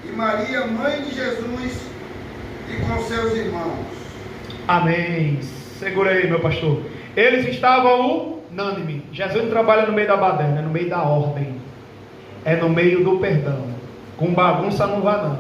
e Maria, mãe de Jesus, e com seus irmãos. Amém. Segura aí, meu pastor. Eles estavam unânimes. Jesus não trabalha no meio da baderna, é no meio da ordem. É no meio do perdão. Com bagunça não vá não.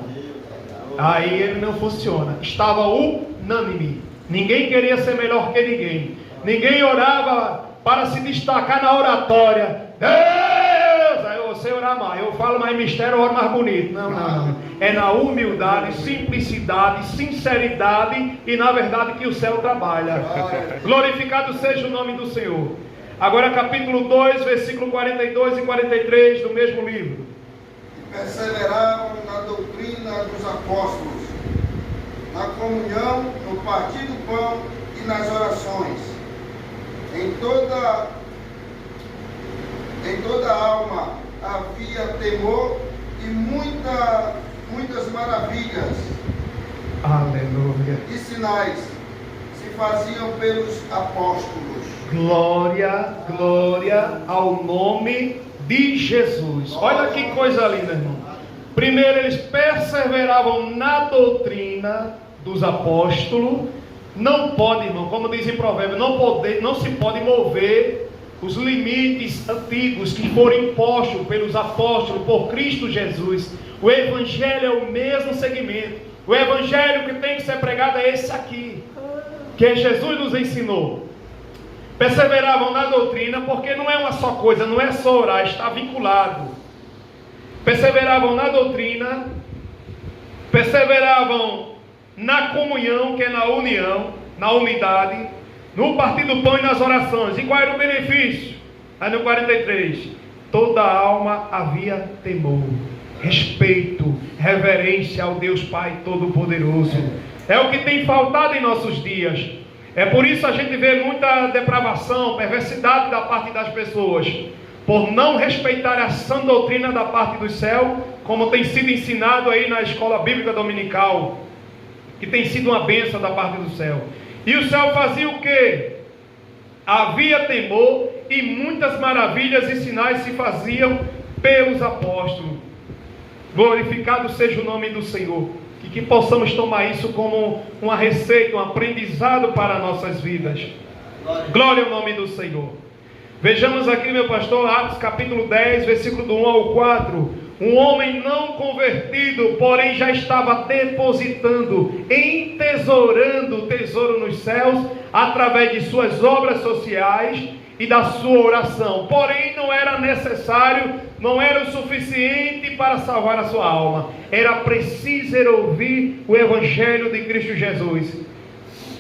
Aí ele não funciona. Estava unânime. Ninguém queria ser melhor que ninguém. Ninguém orava para se destacar na oratória. Deus! Aí eu sei orar mais. Eu falo mais mistério, eu oro mais bonito. Não. É na humildade, simplicidade, sinceridade e na verdade que o céu trabalha. Glorificado seja o nome do Senhor. Agora capítulo 2, versículo 42 e 43 do mesmo livro. Perseveravam na doutrina dos apóstolos, na comunhão, no partir do pão e nas orações. Em toda alma havia temor e muitas maravilhas. Aleluia. E sinais se faziam pelos apóstolos. Glória, glória ao nome de Jesus. Olha que coisa linda, irmão. Primeiro eles perseveravam na doutrina dos apóstolos. Não pode, irmão, como diz em Provérbios, não se pode mover os limites antigos que foram impostos pelos apóstolos, por Cristo Jesus. O evangelho é o mesmo segmento. O evangelho que tem que ser pregado é esse aqui, que Jesus nos ensinou. Perseveravam na doutrina, porque não é uma só coisa, não é só orar, está vinculado. Perseveravam na doutrina, perseveravam na comunhão, que é na união, na unidade, no partir do pão e nas orações. E qual era o benefício? Aí no 43, toda alma havia temor, respeito, reverência ao Deus Pai Todo-Poderoso. É o que tem faltado em nossos dias. É por isso a gente vê muita depravação, perversidade da parte das pessoas, por não respeitar a sã doutrina da parte do céu, como tem sido ensinado aí na escola bíblica dominical, que tem sido uma bênção da parte do céu. E o céu fazia o quê? Havia temor e muitas maravilhas e sinais se faziam pelos apóstolos. Glorificado seja o nome do Senhor. E que possamos tomar isso como uma receita, um aprendizado para nossas vidas. Glória ao nome do Senhor. Vejamos aqui, meu pastor, Atos capítulo 10, versículo do 1 ao 4. Um homem não convertido, porém já estava depositando, entesourando o tesouro nos céus, através de suas obras sociais e da sua oração. Porém não era necessário, não era o suficiente para salvar a sua alma. Era preciso ouvir o Evangelho de Cristo Jesus,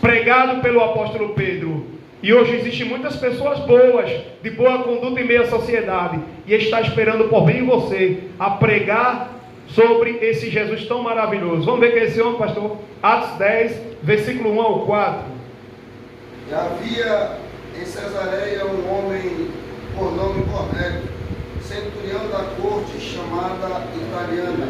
pregado pelo apóstolo Pedro. E hoje existem muitas pessoas boas, de boa conduta em meio à sociedade, e está esperando por mim e você a pregar sobre esse Jesus tão maravilhoso. Vamos ver quem é esse homem, pastor? Atos 10, versículo 1 ao 4. E havia em Cesareia um homem por nome Cornélio, centurião da corte chamada italiana,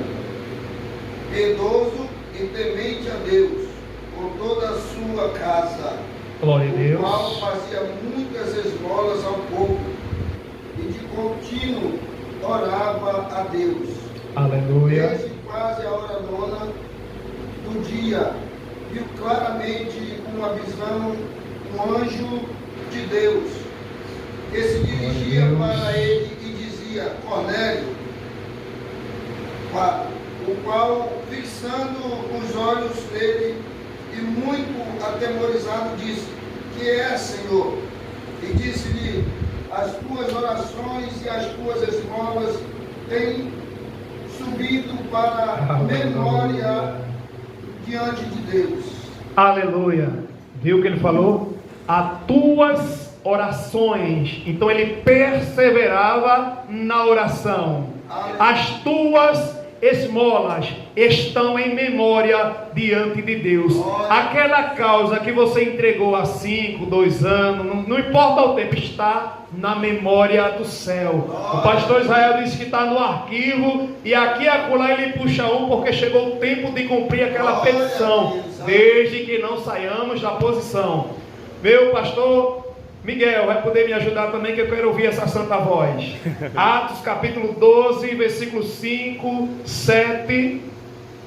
piedoso e temente a Deus, com toda a sua casa, Glória a Deus. o qual fazia muitas esmolas ao povo, e de contínuo orava a Deus. Aleluia. Desde quase a hora nona do dia, viu claramente uma visão, um anjo de Deus, que se dirigia para ele e dizia: Cornélio, o qual, fixando os olhos nele e muito atemorizado, disse: Que é, Senhor? E disse-lhe: As tuas orações e as tuas esmolas têm subido para a memória diante de Deus. Aleluia. Viu o que ele falou? As tuas orações. Então ele perseverava na oração. As tuas esmolas estão em memória diante de Deus. Aquela causa que você entregou há 5, 2 anos, não importa o tempo, está na memória do céu. O pastor Israel disse que está no arquivo, e aqui e acolá ele puxa porque chegou o tempo de cumprir aquela petição, desde que não saiamos da posição. Meu pastor Miguel vai poder me ajudar também, que eu quero ouvir essa santa voz. Atos capítulo 12, versículo 5, 7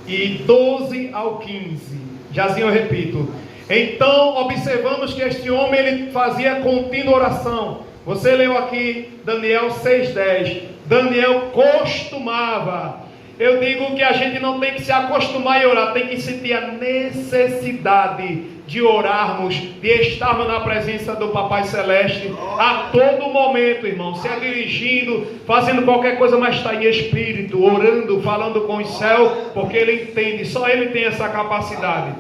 e 12 ao 15. Jazinho, eu repito. Então observamos que este homem ele fazia contínua oração. Você leu aqui Daniel 6:10. Daniel costumava. Eu digo que a gente não tem que se acostumar a orar, tem que sentir a necessidade de orarmos, de estarmos na presença do Papai Celeste a todo momento, irmão. Se é dirigindo, fazendo qualquer coisa, mas está em espírito, orando, falando com o céu, porque ele entende, só ele tem essa capacidade.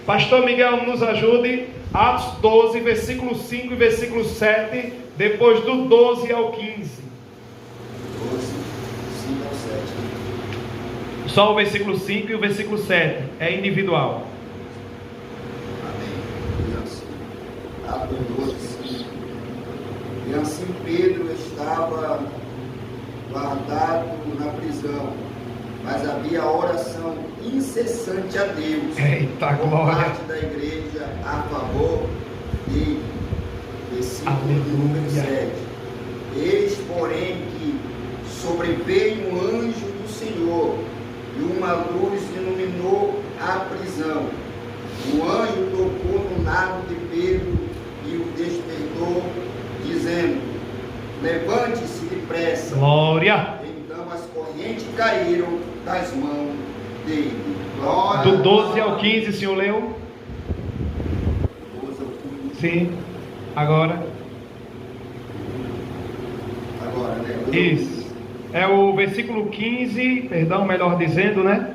Pastor Miguel, nos ajude. Atos 12, versículo 5 e versículo 7, depois do 12 ao 15. 12, 5 ao 7. Só o versículo 5 e o versículo 7. É individual. Amém. Atos 12, 5. E assim Pedro estava guardado na prisão, mas havia oração incessante a Deus. Eita, por glória. parte da igreja a favor dele. Versículo número 7. Eis, porém, que sobreveio um anjo do Senhor, e uma luz iluminou a prisão. O anjo tocou no nabo de Pedro e o despertou, dizendo: levante-se depressa. Glória. Então as correntes caíram das mãos dele. Glória. Do 12 ao 15, o senhor leu? 12 ao 15. Sim. Agora. Agora, né? Isso. É o versículo 15, perdão, melhor dizendo, né?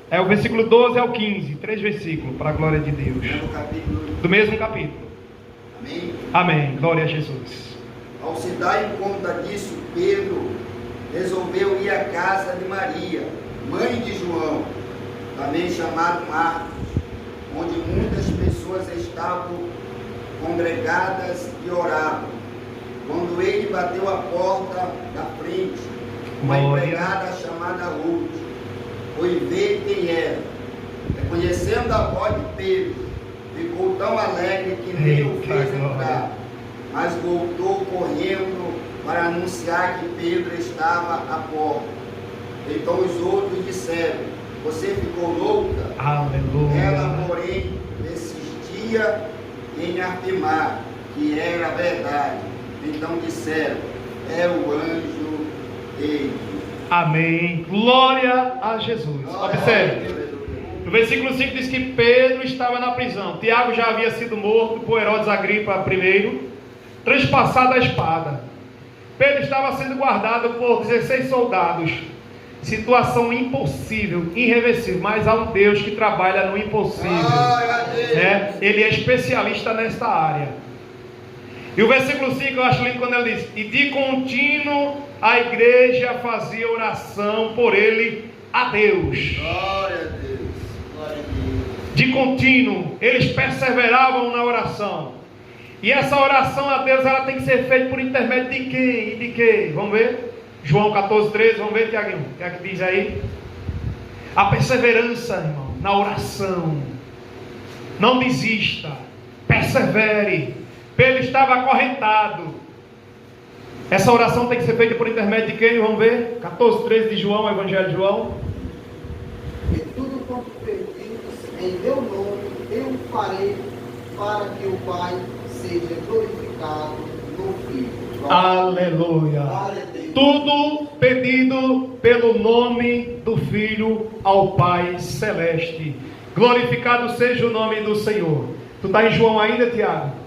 É o versículo 12 ao 15, 3 versículos, para a glória de Deus. No capítulo. Do mesmo capítulo. Amém. Amém. Glória a Jesus. Ao se dar em conta disso, Pedro resolveu ir à casa de Maria, mãe de João, também chamado Marcos, onde muitas pessoas estavam congregadas e oravam. Quando ele bateu a porta da frente, uma Glória. empregada chamada Ruth foi ver quem era. Reconhecendo a voz de Pedro, ficou tão alegre que nem o Eita, fez glória. entrar, mas voltou correndo para anunciar que Pedro estava à porta. Então os outros disseram: você ficou louca? Aleluia. Ela, porém, persistia em afirmar que era verdade. Então disseram: é o anjo dele. Amém. Glória a Jesus. Observe. No versículo 5 diz que Pedro estava na prisão. Tiago já havia sido morto por Herodes Agripa I, transpassado a espada. Pedro estava sendo guardado por 16 soldados. Situação impossível, irreversível. Mas há um Deus que trabalha no impossível. Né? Ele é especialista nesta área. E o versículo 5 eu acho lindo quando ele diz: e de contínuo a igreja fazia oração por ele a Deus. Glória a Deus. Glória a Deus. De contínuo, eles perseveravam na oração. E essa oração a Deus, ela tem que ser feita por intermédio de quem? E de quem? Vamos ver? João 14:13, vamos ver, Tiaguinho? O que é que diz aí? A perseverança, irmão, na oração. Não desista, persevere. Pedro estava acorrentado. Essa oração tem que ser feita por intermédio de quem? Vamos ver? 14:13 de João, Evangelho de João. E tudo quanto pedires em meu nome, eu farei, para que o Pai seja glorificado no Filho. Aleluia. Glória a Deus. Tudo pedido pelo nome do Filho ao Pai Celeste. Glorificado seja o nome do Senhor. Tu está em João ainda, Tiago?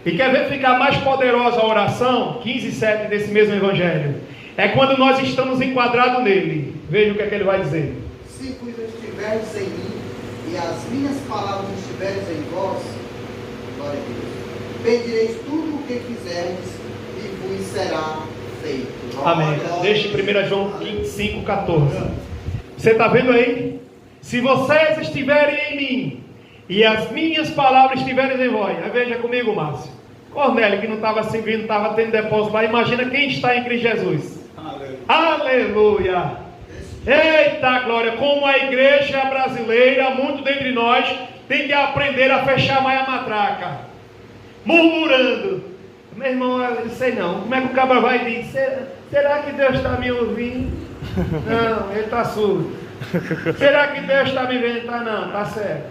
E quer ver ficar mais poderosa a oração? 15:7 desse mesmo Evangelho. É quando nós estamos enquadrados nele. Veja o que é que ele vai dizer. Se vos estiveres em mim, e as minhas palavras estiveres em vós, glória a Deus, pedireis tudo o que quiserdes, e vos será feito. Amém. Glória a Deixe Deus. 1 João 5:14. Você está vendo aí? Se vocês estiverem em mim, e as minhas palavras estiverem em vós. Aí veja comigo, Márcio. Cornélio, que não estava servindo, estava tendo depósito lá. Imagina quem está em Cristo Jesus. Aleluia. Eita glória. Como a igreja brasileira, muito dentre nós, tem que aprender a fechar mais a matraca. Murmurando. Meu irmão, eu não sei não. Como é que o cabra vai dizer? Será que Deus está me ouvindo? Não, ele está surdo. Será que Deus está me vendo? Tá não, tá certo.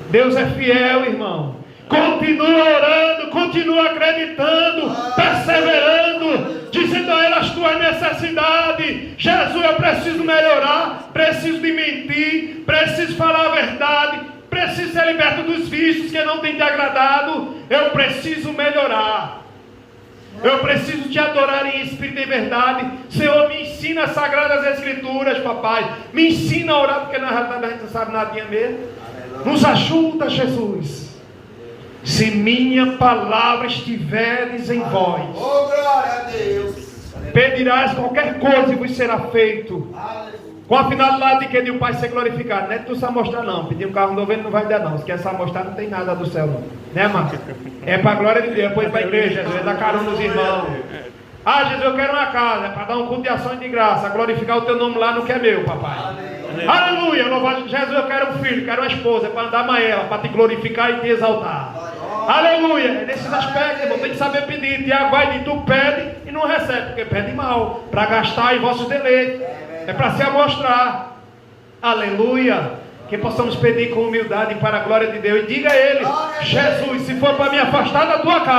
Deus é fiel, irmão. Continua orando, continua acreditando, perseverando, dizendo a Ele as tuas necessidades. Jesus, eu preciso melhorar, preciso de mentir, preciso falar a verdade, preciso ser liberto dos vícios que não têm te agradado. Eu preciso melhorar. Eu preciso te adorar em espírito e em verdade. Senhor, me ensina as sagradas escrituras, papai. Me ensina a orar, porque na realidade a gente não sabe nadinha mesmo. Nos ajuda, Jesus. Se minha palavra estiveres em vós, Oh, glória a Deus. pedirás qualquer coisa e vos será feito. Com a finalidade de que de o Pai ser glorificado. Não é tu se amostrar não. Pedir um carro novo ele não vai dar não. Se quer se amostrar não tem nada do céu não. Né, Márcio? É para a glória de Deus. Depois para a igreja. Jesus, é dar carona nos irmãos. Ah, Jesus, eu quero uma casa. É para dar um culto de ações de graça. Glorificar o teu nome lá no que é meu, papai. Aleluia. Jesus, eu quero um filho. Quero uma esposa. É para andar mais ela. Para te glorificar e te exaltar. Aleluia. É nesses aspectos, irmão. Tem que saber pedir. Tiago vai de tu pede e não recebe. Porque pede mal. Para gastar em vossos deleites. É para se amostrar. Aleluia. Que possamos pedir com humildade para a glória de Deus. E diga a Ele: Jesus, se for para me afastar da tua casa,